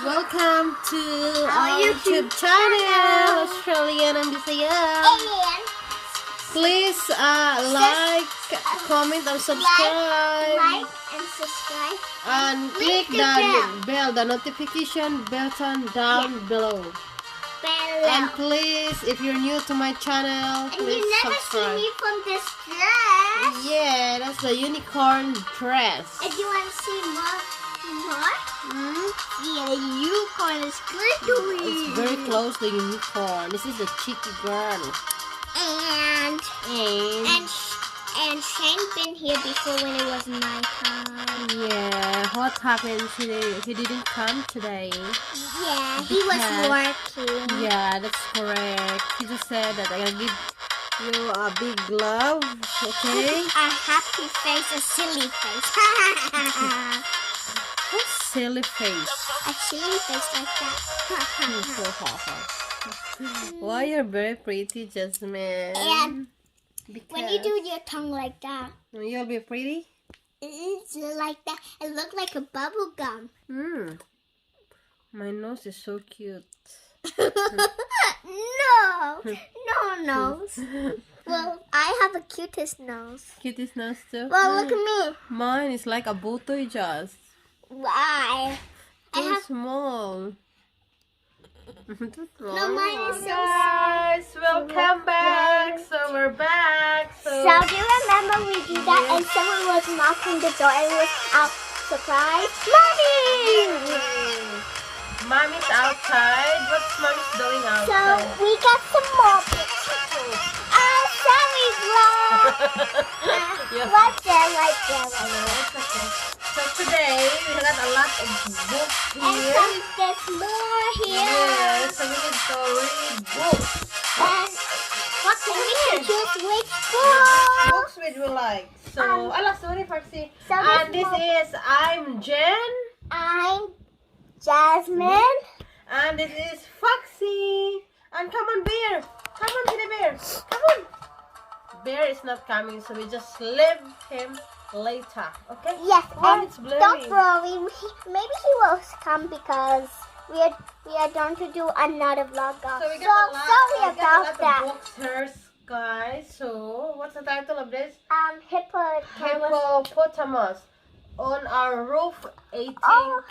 Welcome to our YouTube channel, Australianang Bisaya. Please like, comment, and subscribe. Like and subscribe. And click the notification button down below. And please, if you're new to my channel, And please you never subscribe. see me from this dress. Yeah, that's the unicorn dress. And you want to see more? Hmm? Yeah, the unicorn is glittery. It's very close to unicorn. This is the cheeky girl. And Shane been here before when it was my time. Yeah, what happened today? He didn't come today. Yeah, he was working. Yeah, that's correct. He just said that I'm gonna give you a big love, okay? A happy face, a silly face. What silly face? A silly face like that. Why you're very pretty, Jasmine? And Because when you do your tongue like that, you'll be pretty? it's like that. It looks like a bubble gum. My nose is so cute. No nose. Well, I have a cutest nose. Cutest nose too? Well, look at me. Mine is like a Boodle just. Why? Too small. No, mine is so guys, welcome back. So we're back. So do you remember we did that and someone was knocking the door and was out surprised? Mommy! Mommy's outside. What's Mommy's doing So outside? we got some more pictures. Sorry, vlog. Right there. So today we got a lot of books And here. there's more here. Yeah, so we need to read books. And What's we in can here? choose which book. Books which we like. So, sorry, Farsi. So And this there's is I'm Jen. I'm Jasmine. And this is Foxy. And come on, Bear. Come on, Kitty Bear. Come on. Bear is not coming, so we just leave him later. Okay? Yes, Oh, and it's blurry. don't worry. Maybe he will come because we are going to do another vlog. So we So got sorry a about lot that. of books here, guys. So, what's the title of this? Hippopotamus. Hippopotamus on our roof eating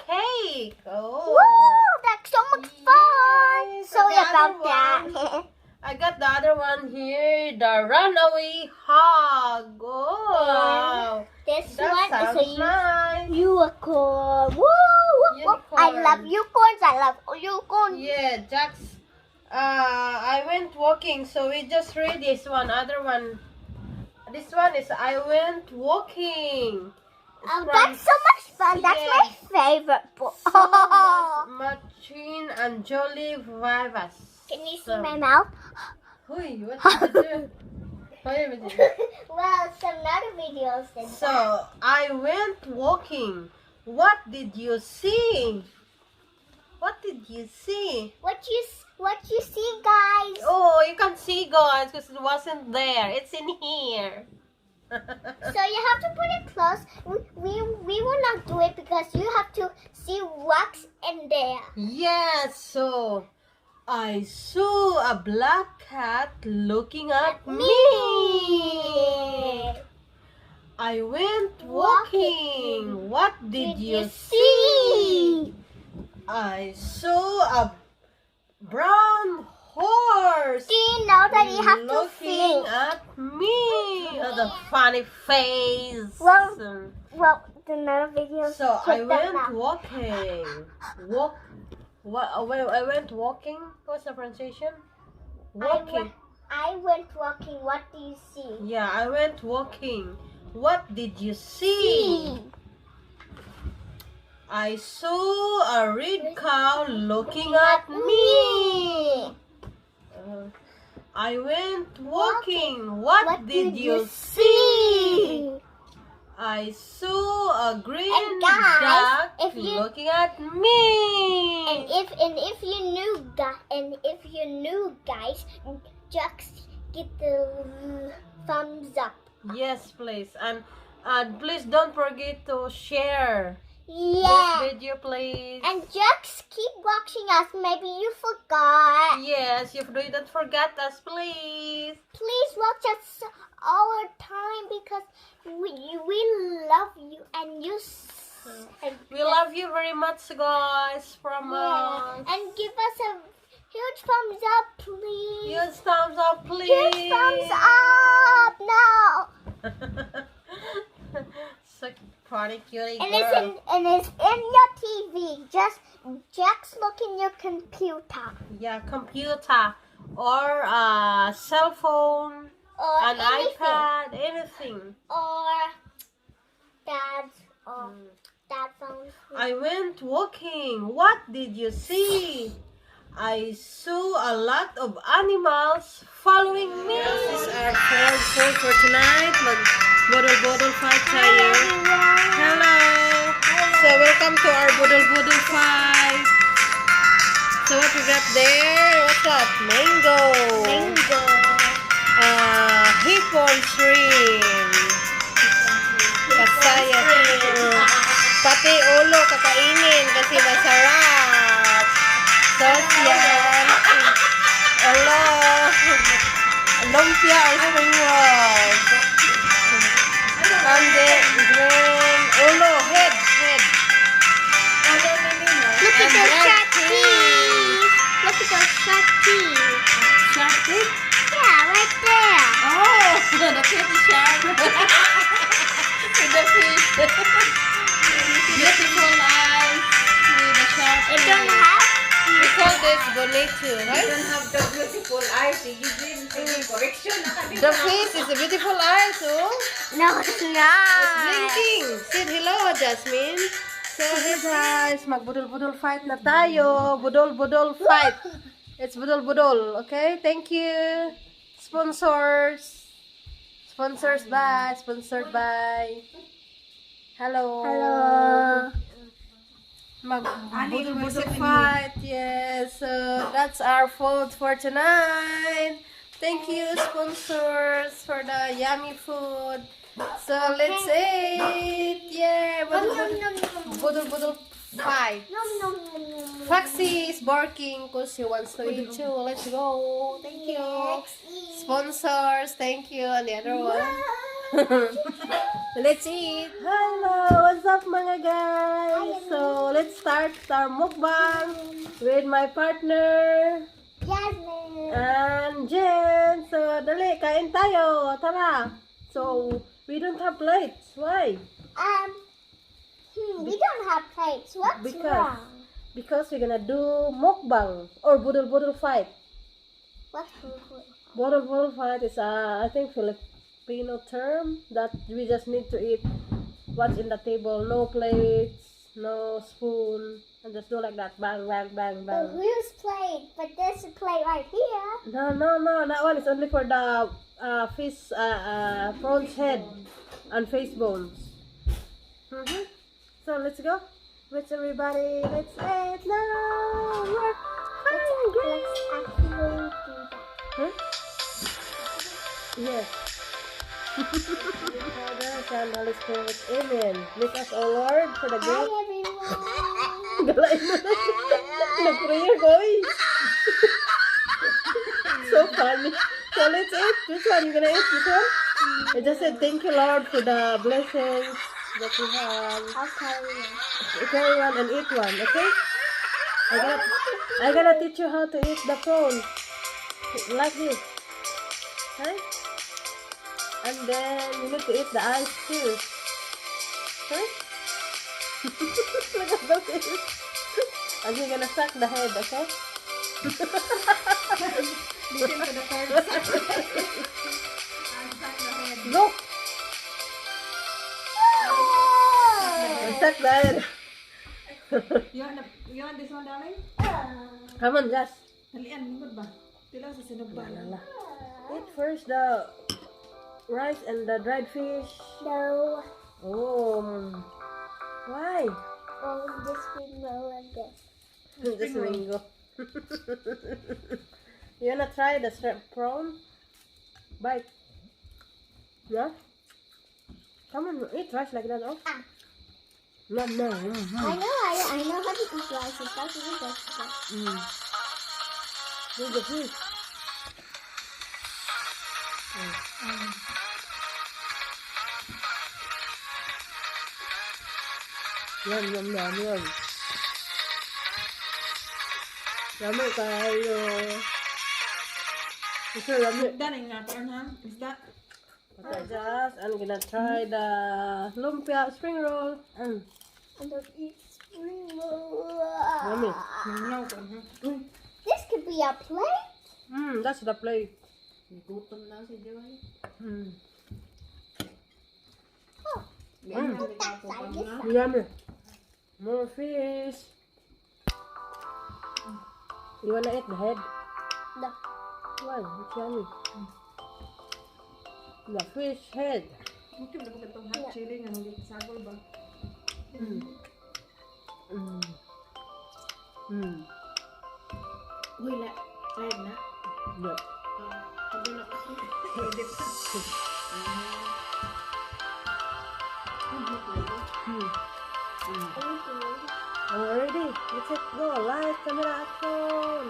cake. Oh. Woo! That's so much fun. Yes, Sorry the other about that. I got the other one here, the runaway hog. Oh, This that one sounds is a nice. unicorn. Woo! Woo, woo. I Unicorn. love unicorns. I love unicorns. Yeah, Jax. I went walking, so we just read this one. Other one. This one is I went walking. It's Oh, from that's so much fun. That's my favorite book. Machine and Jolly Vivas. Can you see my mouth? Hui, what did you do? What did you do? Well, some other videos did that. So, I went walking. What did you see? What did you see? What you see, guys? Oh, you can see, guys, because it wasn't there. It's in here. So you have to put it close. We will not do it because you have to see what's in there. Yes, so I saw a black cat looking at me. I went walking. What did you see? I saw a brown horse. Do you know that you have to looking sing? at me. Oh, the funny face. Well, another video. So I put that went now. walking. I went walking. What's the pronunciation? Walking. I went walking. What do you see? Yeah, I went walking. What did you see? I saw a red cow looking at me. I went walking. What did you see? I I saw a green And guys, duck if you- looking at me. And if you knew guys, just get the thumbs up. Yes, please. And please don't forget to share Yeah. this video, please. And just keep watching us. Maybe you forgot. Yes, if you don't forget us, please. Please watch us all the time because we love you and you. We love you very much, guys, from us. And give us a huge thumbs up, please. Huge thumbs up, please. Huge thumbs up now. So funny, cutie And girl. it's in your TV. Just look in your computer Yeah, computer or cell phone, or an anything. iPad, anything. Or dad's phone. I went walking. What did you see? I saw a lot of animals following me. This is our food for tonight. Boodle fight tayo. Hello. So welcome to our Boodle fight. So what we got there? What's that? Mango. Hipon shrimp. Bisaya. Pati ulo kakainin kasi masarap. Sauce yan. Ulo. Lumpia or spring rolls. Mande, green. Ulo, head. Look at And those red shark cheese. teeth. Look at those shark teeth. Shark teeth? Yeah, right there. Oh, the pretty shark. With the fish. Beautiful eyes with the shark It teeth. don't have. We call this bonito, right? don't have the beautiful eyes. You didn't correction. The face is a beautiful eyes, oh. No, it's It's not. blinking. Say hello, Jasmine. So, hey guys, mag-budol fight na tayo. Budol fight. It's budol, okay? Thank you. Sponsors. Sponsored by. Hello. Mag-budol fight. Yes. So, that's our food for tonight. Thank you, sponsors, for the yummy food. So, let's eat. Yeah. Budol fight. Foxy is barking because he wants to eat too. Let's go. Thank you. Sponsors, thank you. And the other one. Let's eat. Hello, what's up mga guys? So, let's start our mukbang with my partner Jasmine. and Jen. So, dali, kain tayo. Tara. So, we don't have plates. Why? We don't have plates. What's Because- wrong? Because we're gonna do mukbang or budol fight. What's Boodle fight is I think Filipino term that we just need to eat what's in the table. No plates, no spoon, and just do like that. Bang, bang, bang, the bang. wheels plate? But there's a plate right here. No. That one is only for the fish, prawn's head and face bones. So let's go. Let's everybody. Let's eat now. We're hungry. Let's actually do that. Huh? Yes. Father, Son, Holy Spirit. Amen. Bless us, O Lord, for the Hi gift. everyone. Galain mo na. Nag-prayer, boy. So funny. So let's eat. Which one? You gonna eat this one? I just said thank you, Lord, for the blessings that we have. Okay. You carry one and eat one, okay? I gotta teach you how to eat the prawn. Like this. Okay? And then you need to eat the eyes too. Okay? Look at the face. And you're gonna suck the head, okay? Listen to the third Go! Suck the head. You want this one, darling? Come on, Jess. Dalian, lingkod ba? Tila sa sinugba. Eat first the rice and the dried fish. No. Oh, spring roll and this. Just mango. You wanna try the shrimp prawn? Bite. Yeah? Come on, eat rice like that, oh? Ah. No. I know how to eat rice. It's like eating vegetables. Look the fish. Yum. Yummy kayo. It's so yummy. Daning nga karon ha. Is that? Okay, just I'm gonna try the lumpia spring roll. I'm gonna eat spring roll. Yummy. Nangaw karon ha. This could be a plate. That's the plate. Gutom na si Joy. Oh, Ganyan put din that ako side. pa This na. side. Yummy. More fish. You wanna eat the head? No. Why? It's yummy. The fish head. Okay, wala ko itong hot chili nga hindi sagol ba? Uy, live na. Yep. Sabi na ko. Edit na. Already. Let's go. Live camera action.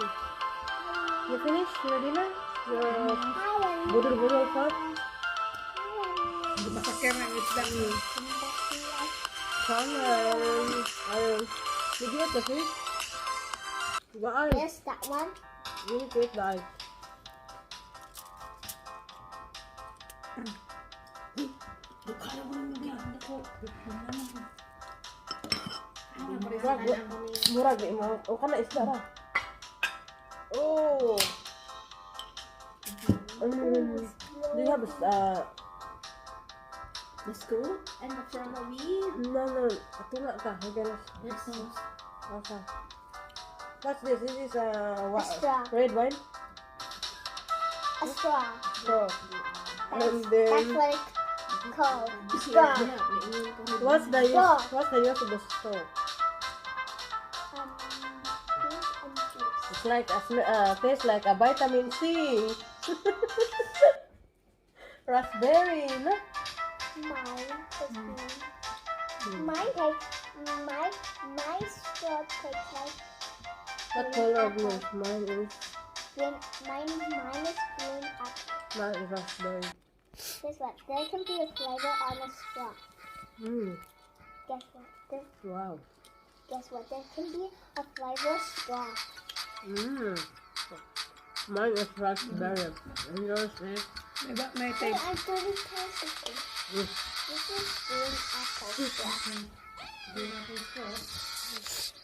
You finish your dinner? Your boodle pot? Hindi masakyan ang isda. Kamayan. Did you eat the fish? The eye. Yes, that one. You need to eat the eye. Murag di mo. O kana isda ra. Oh. Do you have The school and the family. no. Ito na ka. Hagalas. Okay. What's this? This is straw. red wine. A straw. Straw. And That's then what it's called. Straw. what's the Straw. use? What's the use of the straw? Fruit and juice. It's like tastes like a vitamin C. Raspberry, no? Mine is green. My straw tastes like What color of yours? Mine is green. Mine is green apple. mine is raspberry. Guess what? There can be a flavor on a straw. Guess what? Wow. Guess what? There can be a flavor straw. Mine is raspberry. And yours is May Hey, taste. I totally tasted it. This is green apple straw.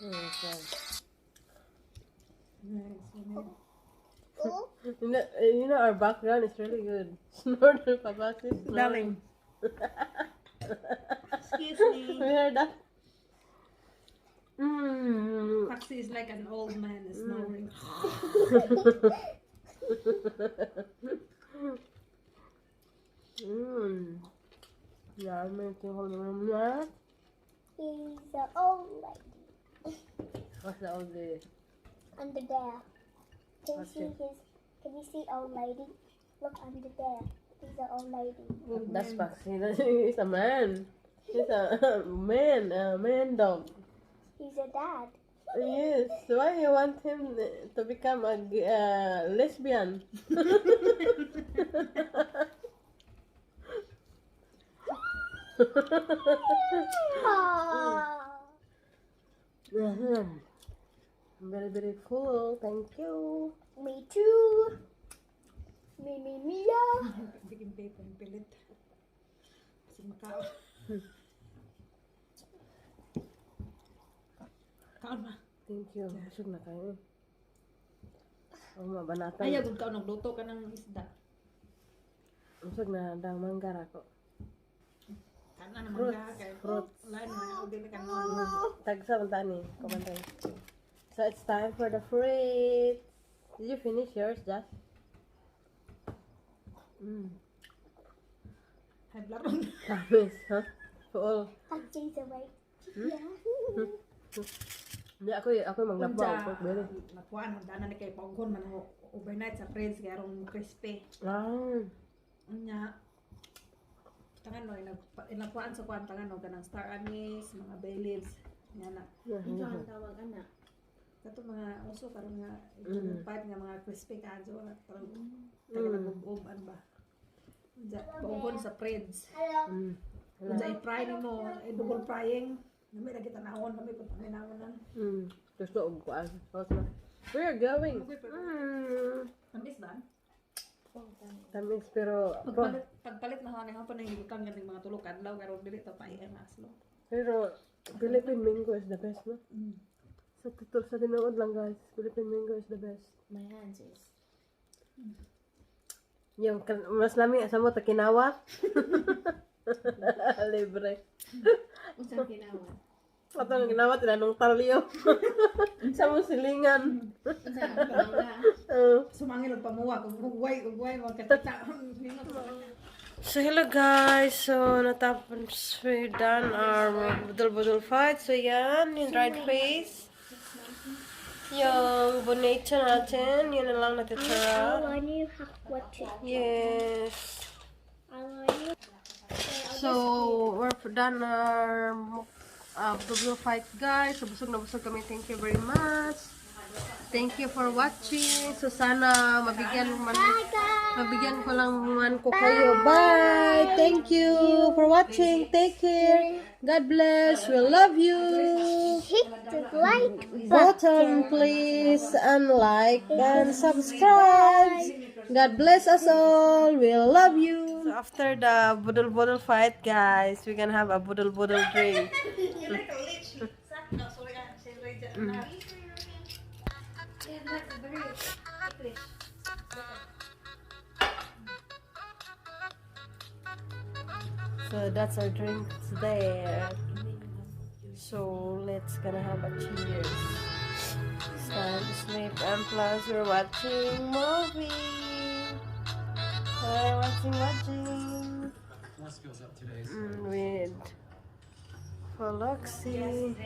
okay. Oh, You know our background is really good. Snorter Papa sis. Darling. Excuse We me. heard that. Paxi is like an old man snoring. Yeah, I'm making hold on that. he's the old lady What's the old lady? under there. Can you Okay. see his? Can you see old lady? Look under there. He's the old lady. That's Paxi. He's a man. He's a man dog. He's a dad. Yes. Why you want him to become a lesbian? Very, very cool. Thank you. Me too. Me. Bikin paper ng pilit. Si Macau. Kalma. Thank you. Busog na kayo. Oh, mabanatan. Ayaw, kung ka nagluto ka ng isda. Busog na daw manggar ako. Kana naman Fruits. ka. Kaya Fruits. wala na. O dili ka no. Tagsa man tani. Kumantay. So it's time for the fruits. Did you finish yours, Josh? Hay blaron. Promise, huh? Full. That's Jason, right? Hmm? Yeah. Hindi, ako maglabaw. Pork belly. Nakuan, handa na kay Pongkon man ho overnight sa fridge kaya ron crispy. Ah. Unya tangan no inakuan sa kuan tangan no kanang star anise, mga bay leaves. Yan na. Ang tawag ana. Kato mga uso karon nga part nga mga crispy kadto na taga nag-uban ba. Pongkon sa fridge. Kung sa i-fry mo, double frying, namin lagi tanahon kami kung paminawanan. Gusto ko kuan. We're going. Tamis ba? Tamis pero Pagpalit na hanay hapon na higutang ganing mga tulog adlaw karon dili ta pa maslo. pero Philippine mango is the best, no? Sa tinuod lang guys, Philippine mango is the best. My hands is. Yung mas lami sa mo takinawa. Libre. Unsang kinawa? Patong ginawa tinanong talyo. Sa mo silingan. Unsang pangga? Sumangil og pamuwa kung ugway mga katita. So hello guys, so natapos we done our budol fight. So yan, yung dried face. Yung bonito natin, yun na lang natitira. When you have what to. Yes. I So we're done our budol fight guys. So busog na busog kami. Thank you very much. Thank you for watching. So sana mabigyan ko lang man ko kayo. Bye. Thank you for watching. Take care. God bless. We love you. hit the like Button please, and like and subscribe. God bless us all. We love you. So after the budol fight guys, we can have a budol drink. So that's our drinks there. So let's gonna have a cheers. It's time to sleep, and plus we're watching movie. Watching. With Foxy.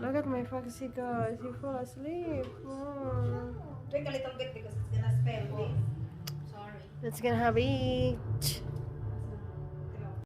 Look at my Foxy guys. He fall asleep. Oh. Drink a little bit because it's gonna spill. Sorry. Let's gonna have eat.